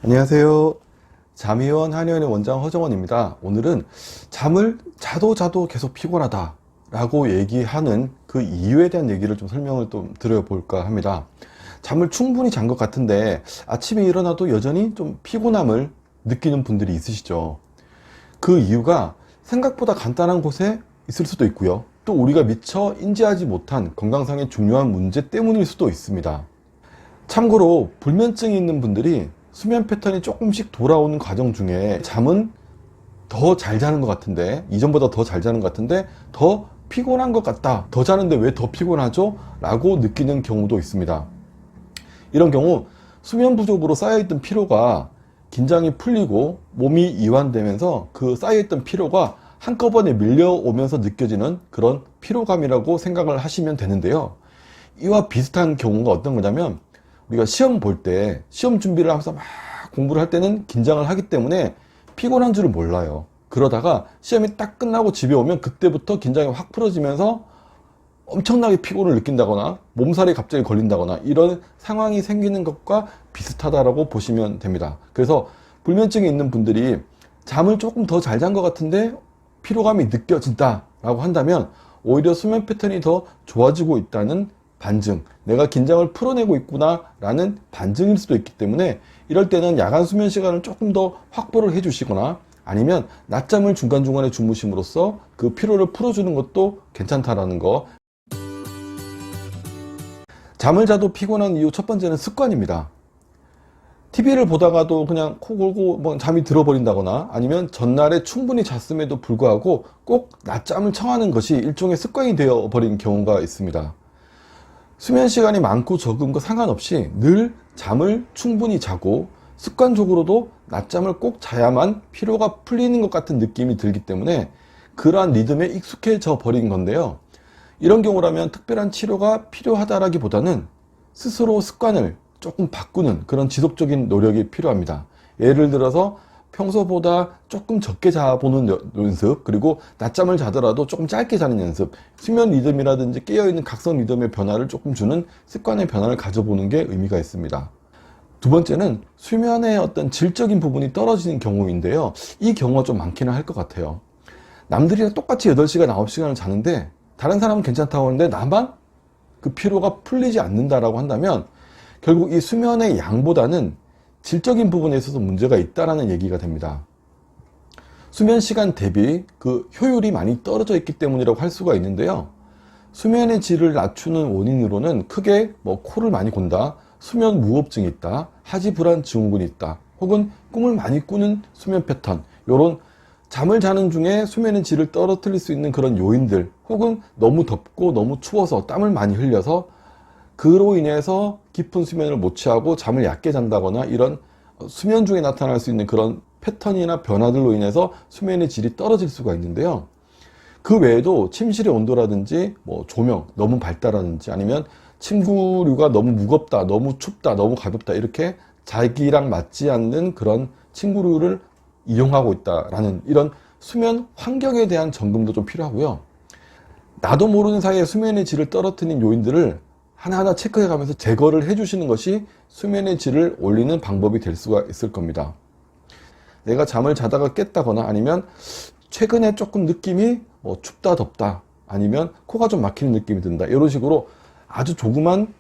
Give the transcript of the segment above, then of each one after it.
안녕하세요. 잠이원 한의원의 원장 허정원입니다. 오늘은 잠을 자도 계속 피곤하다 라고 얘기하는 그 이유에 대한 얘기를 좀 설명을 좀 드려볼까 합니다. 잠을 충분히 잔 것 같은데 아침에 일어나도 여전히 좀 피곤함을 느끼는 분들이 있으시죠. 그 이유가 생각보다 간단한 곳에 있을 수도 있고요. 또 우리가 미처 인지하지 못한 건강상의 중요한 문제 때문일 수도 있습니다. 참고로 불면증이 있는 분들이 수면 패턴이 조금씩 돌아오는 과정 중에 잠은 더 잘 자는 것 같은데, 이전보다 더 잘 자는 것 같은데 더 피곤한 것 같다, 더 자는데 왜 더 피곤하죠? 라고 느끼는 경우도 있습니다. 이런 경우 수면 부족으로 쌓여있던 피로가 긴장이 풀리고 몸이 이완되면서 그 쌓여있던 피로가 한꺼번에 밀려오면서 느껴지는 그런 피로감이라고 생각을 하시면 되는데요. 이와 비슷한 경우가 어떤 거냐면, 우리가 시험 볼 때, 시험 준비를 하면서 막 공부를 할 때는 긴장을 하기 때문에 피곤한 줄을 몰라요. 그러다가 시험이 딱 끝나고 집에 오면 그때부터 긴장이 확 풀어지면서 엄청나게 피곤을 느낀다거나 몸살이 갑자기 걸린다거나 이런 상황이 생기는 것과 비슷하다라고 보시면 됩니다. 그래서 불면증이 있는 분들이 잠을 조금 더 잘 잔 것 같은데 피로감이 느껴진다 라고 한다면 오히려 수면 패턴이 더 좋아지고 있다는 반증, 내가 긴장을 풀어내고 있구나 라는 반증일 수도 있기 때문에, 이럴 때는 야간 수면 시간을 조금 더 확보를 해 주시거나 아니면 낮잠을 중간중간에 주무심으로써 그 피로를 풀어주는 것도 괜찮다라는 거. 잠을 자도 피곤한 이유 첫 번째는 습관입니다. TV를 보다가도 그냥 코 골고 잠이 들어버린다거나 아니면 전날에 충분히 잤음에도 불구하고 꼭 낮잠을 청하는 것이 일종의 습관이 되어버린 경우가 있습니다. 수면 시간이 많고 적음과 상관없이 늘 잠을 충분히 자고 습관적으로도 낮잠을 꼭 자야만 피로가 풀리는 것 같은 느낌이 들기 때문에 그러한 리듬에 익숙해져 버린 건데요. 이런 경우라면 특별한 치료가 필요하다라기보다는 스스로 습관을 조금 바꾸는 그런 지속적인 노력이 필요합니다. 예를 들어서 평소보다 조금 적게 자보는 연습, 그리고 낮잠을 자더라도 조금 짧게 자는 연습, 수면 리듬이라든지 깨어있는 각성 리듬의 변화를 조금 주는 습관의 변화를 가져보는 게 의미가 있습니다. 두 번째는 수면의 어떤 질적인 부분이 떨어지는 경우인데요. 이 경우가 좀 많기는 할 것 같아요. 남들이랑 똑같이 8시간, 9시간을 자는데 다른 사람은 괜찮다고 하는데 나만 그 피로가 풀리지 않는다라고 한다면 결국 이 수면의 양보다는 질적인 부분에 있어서 문제가 있다라는 얘기가 됩니다. 수면 시간 대비 그 효율이 많이 떨어져 있기 때문이라고 할 수가 있는데요. 수면의 질을 낮추는 원인으로는 크게 코를 많이 곤다, 수면 무호흡증이 있다, 하지불안 증후군이 있다, 혹은 꿈을 많이 꾸는 수면 패턴, 이런 잠을 자는 중에 수면의 질을 떨어뜨릴 수 있는 그런 요인들, 혹은 너무 덥고 너무 추워서 땀을 많이 흘려서 그로 인해서 깊은 수면을 못 취하고 잠을 얕게 잔다거나 이런 수면 중에 나타날 수 있는 그런 패턴이나 변화들로 인해서 수면의 질이 떨어질 수가 있는데요. 그 외에도 침실의 온도라든지 조명 너무 밝다라든지 아니면 침구류가 너무 무겁다, 너무 춥다, 너무 가볍다, 이렇게 자기랑 맞지 않는 그런 침구류를 이용하고 있다라는 이런 수면 환경에 대한 점검도 좀 필요하고요. 나도 모르는 사이에 수면의 질을 떨어뜨리는 요인들을 하나하나 체크해 가면서 제거를 해 주시는 것이 수면의 질을 올리는 방법이 될 수가 있을 겁니다. 내가 잠을 자다가 깼다거나 아니면 최근에 조금 느낌이 춥다, 덥다, 아니면 코가 좀 막히는 느낌이 든다, 이런 식으로 아주 조그만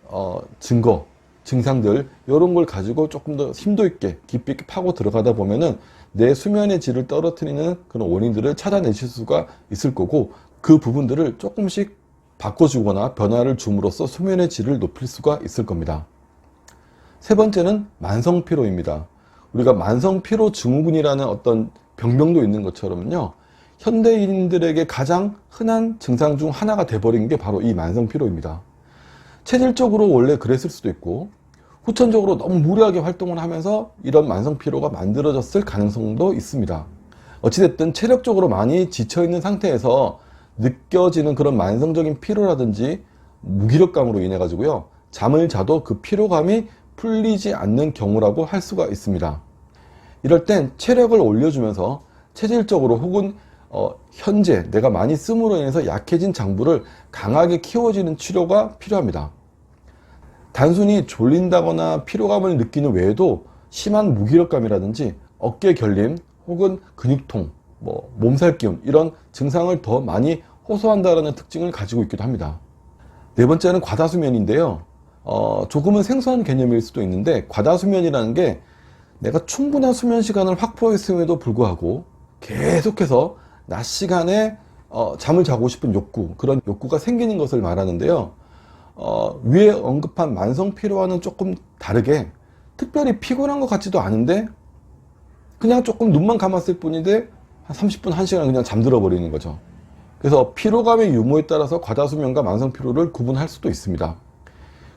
증거, 증상들, 이런 걸 가지고 조금 더 심도 있게 깊이 있게 파고 들어가다 보면은 내 수면의 질을 떨어뜨리는 그런 원인들을 찾아내실 수가 있을 거고, 그 부분들을 조금씩 바꿔주거나 변화를 줌으로써 수면의 질을 높일 수가 있을 겁니다. 세 번째는 만성피로입니다. 우리가 만성피로 증후군이라는 어떤 병명도 있는 것처럼요, 현대인들에게 가장 흔한 증상 중 하나가 돼버린 게 바로 이 만성피로입니다. 체질적으로 원래 그랬을 수도 있고, 후천적으로 너무 무리하게 활동을 하면서 이런 만성피로가 만들어졌을 가능성도 있습니다. 어찌됐든 체력적으로 많이 지쳐있는 상태에서 느껴지는 그런 만성적인 피로라든지 무기력감으로 인해 가지고요, 잠을 자도 그 피로감이 풀리지 않는 경우라고 할 수가 있습니다. 이럴 땐 체력을 올려주면서 체질적으로 혹은 현재 내가 많이 씀으로 인해서 약해진 장부를 강하게 키워주는 치료가 필요합니다. 단순히 졸린다거나 피로감을 느끼는 외에도 심한 무기력감이라든지 어깨 결림 혹은 근육통, 몸살 기운 이런 증상을 더 많이 호소한다는 특징을 가지고 있기도 합니다. 네 번째는 과다수면인데요. 조금은 생소한 개념일 수도 있는데 과다수면이라는 게 내가 충분한 수면 시간을 확보했음에도 불구하고 계속해서 낮 시간에 잠을 자고 싶은 욕구, 그런 욕구가 생기는 것을 말하는데요. 위에 언급한 만성 피로와는 조금 다르게 특별히 피곤한 것 같지도 않은데 그냥 조금 눈만 감았을 뿐인데 한 30분, 1시간 그냥 잠들어 버리는 거죠. 그래서 피로감의 유무에 따라서 과다수면과 만성 피로를 구분할 수도 있습니다.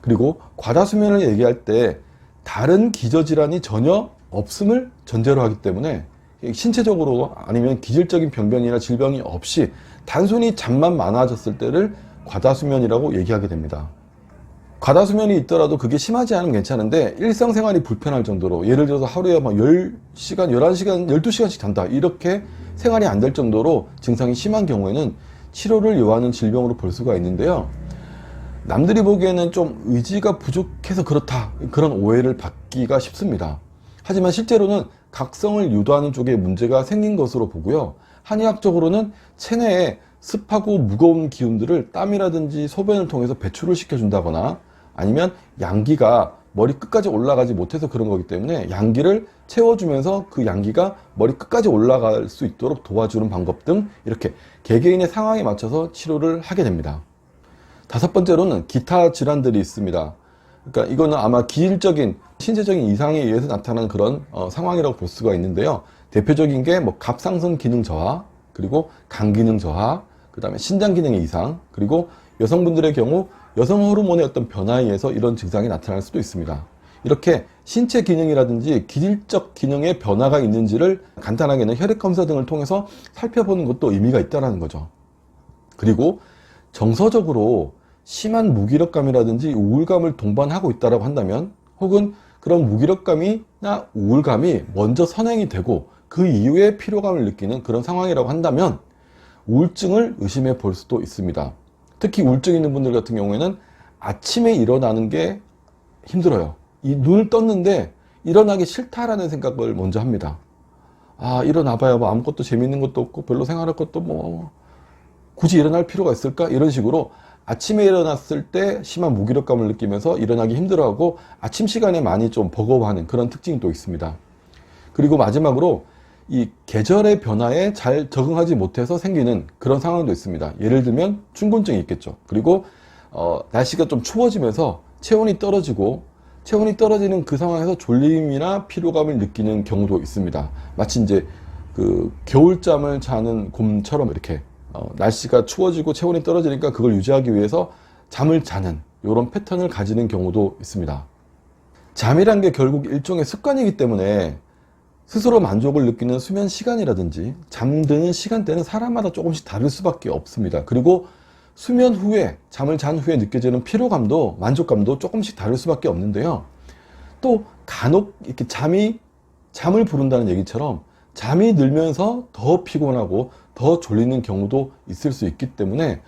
그리고 과다수면을 얘기할 때 다른 기저질환이 전혀 없음을 전제로 하기 때문에 신체적으로 아니면 기질적인 병변이나 질병이 없이 단순히 잠만 많아졌을 때를 과다수면이라고 얘기하게 됩니다. 과다수면이 있더라도 그게 심하지 않으면 괜찮은데 일상생활이 불편할 정도로, 예를 들어서 하루에 막 10시간, 11시간, 12시간씩 잔다, 이렇게 생활이 안 될 정도로 증상이 심한 경우에는 치료를 요하는 질병으로 볼 수가 있는데요. 남들이 보기에는 좀 의지가 부족해서 그렇다, 그런 오해를 받기가 쉽습니다. 하지만 실제로는 각성을 유도하는 쪽에 문제가 생긴 것으로 보고요. 한의학적으로는 체내에 습하고 무거운 기운들을 땀이라든지 소변을 통해서 배출을 시켜준다거나 아니면 양기가 머리 끝까지 올라가지 못해서 그런 거기 때문에 양기를 채워주면서 그 양기가 머리 끝까지 올라갈 수 있도록 도와주는 방법 등 이렇게 개개인의 상황에 맞춰서 치료를 하게 됩니다. 다섯 번째로는 기타 질환들이 있습니다. 그러니까 이거는 아마 기질적인 신체적인 이상에 의해서 나타나는 그런 상황이라고 볼 수가 있는데요. 대표적인 게 갑상선 기능 저하, 그리고 간 기능 저하, 그 다음에 신장 기능의 이상, 그리고 여성분들의 경우 여성 호르몬의 어떤 변화에 의해서 이런 증상이 나타날 수도 있습니다. 이렇게 신체 기능이라든지 기질적 기능의 변화가 있는지를 간단하게는 혈액 검사 등을 통해서 살펴보는 것도 의미가 있다는 거죠. 그리고 정서적으로 심한 무기력감이라든지 우울감을 동반하고 있다고 한다면, 혹은 그런 무기력감이나 우울감이 먼저 선행이 되고 그 이후에 피로감을 느끼는 그런 상황이라고 한다면 우울증을 의심해 볼 수도 있습니다. 특히 우울증 있는 분들 같은 경우에는 아침에 일어나는 게 힘들어요. 이 눈을 떴는데 일어나기 싫다라는 생각을 먼저 합니다. 일어나봐야 아무것도 재밌는 것도 없고 별로 생활할 것도 굳이 일어날 필요가 있을까? 이런 식으로 아침에 일어났을 때 심한 무기력감을 느끼면서 일어나기 힘들어하고 아침 시간에 많이 좀 버거워하는 그런 특징이 또 있습니다. 그리고 마지막으로 이 계절의 변화에 잘 적응하지 못해서 생기는 그런 상황도 있습니다. 예를 들면 춘곤증이 있겠죠. 그리고 날씨가 좀 추워지면서 체온이 떨어지는 그 상황에서 졸림이나 피로감을 느끼는 경우도 있습니다. 마치 이제 그 겨울잠을 자는 곰처럼 이렇게 날씨가 추워지고 체온이 떨어지니까 그걸 유지하기 위해서 잠을 자는 이런 패턴을 가지는 경우도 있습니다. 잠이란 게 결국 일종의 습관이기 때문에 스스로 만족을 느끼는 수면 시간이라든지 잠드는 시간대는 사람마다 조금씩 다를 수밖에 없습니다. 그리고 수면 후에, 잠을 잔 후에 느껴지는 피로감도 만족감도 조금씩 다를 수밖에 없는데요. 또 간혹 이렇게 잠을 부른다는 얘기처럼 잠이 들면서 더 피곤하고 더 졸리는 경우도 있을 수 있기 때문에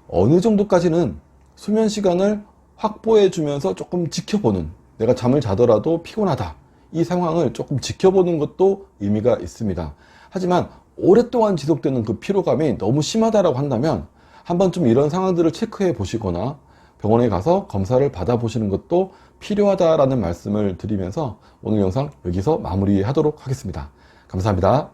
어느 정도까지는 수면 시간을 확보해 주면서 조금 지켜보는, 내가 잠을 자더라도 피곤하다, 이 상황을 조금 지켜보는 것도 의미가 있습니다. 하지만 오랫동안 지속되는 그 피로감이 너무 심하다라고 한다면 한 번쯤 이런 상황들을 체크해 보시거나 병원에 가서 검사를 받아보시는 것도 필요하다라는 말씀을 드리면서 오늘 영상 여기서 마무리하도록 하겠습니다. 감사합니다.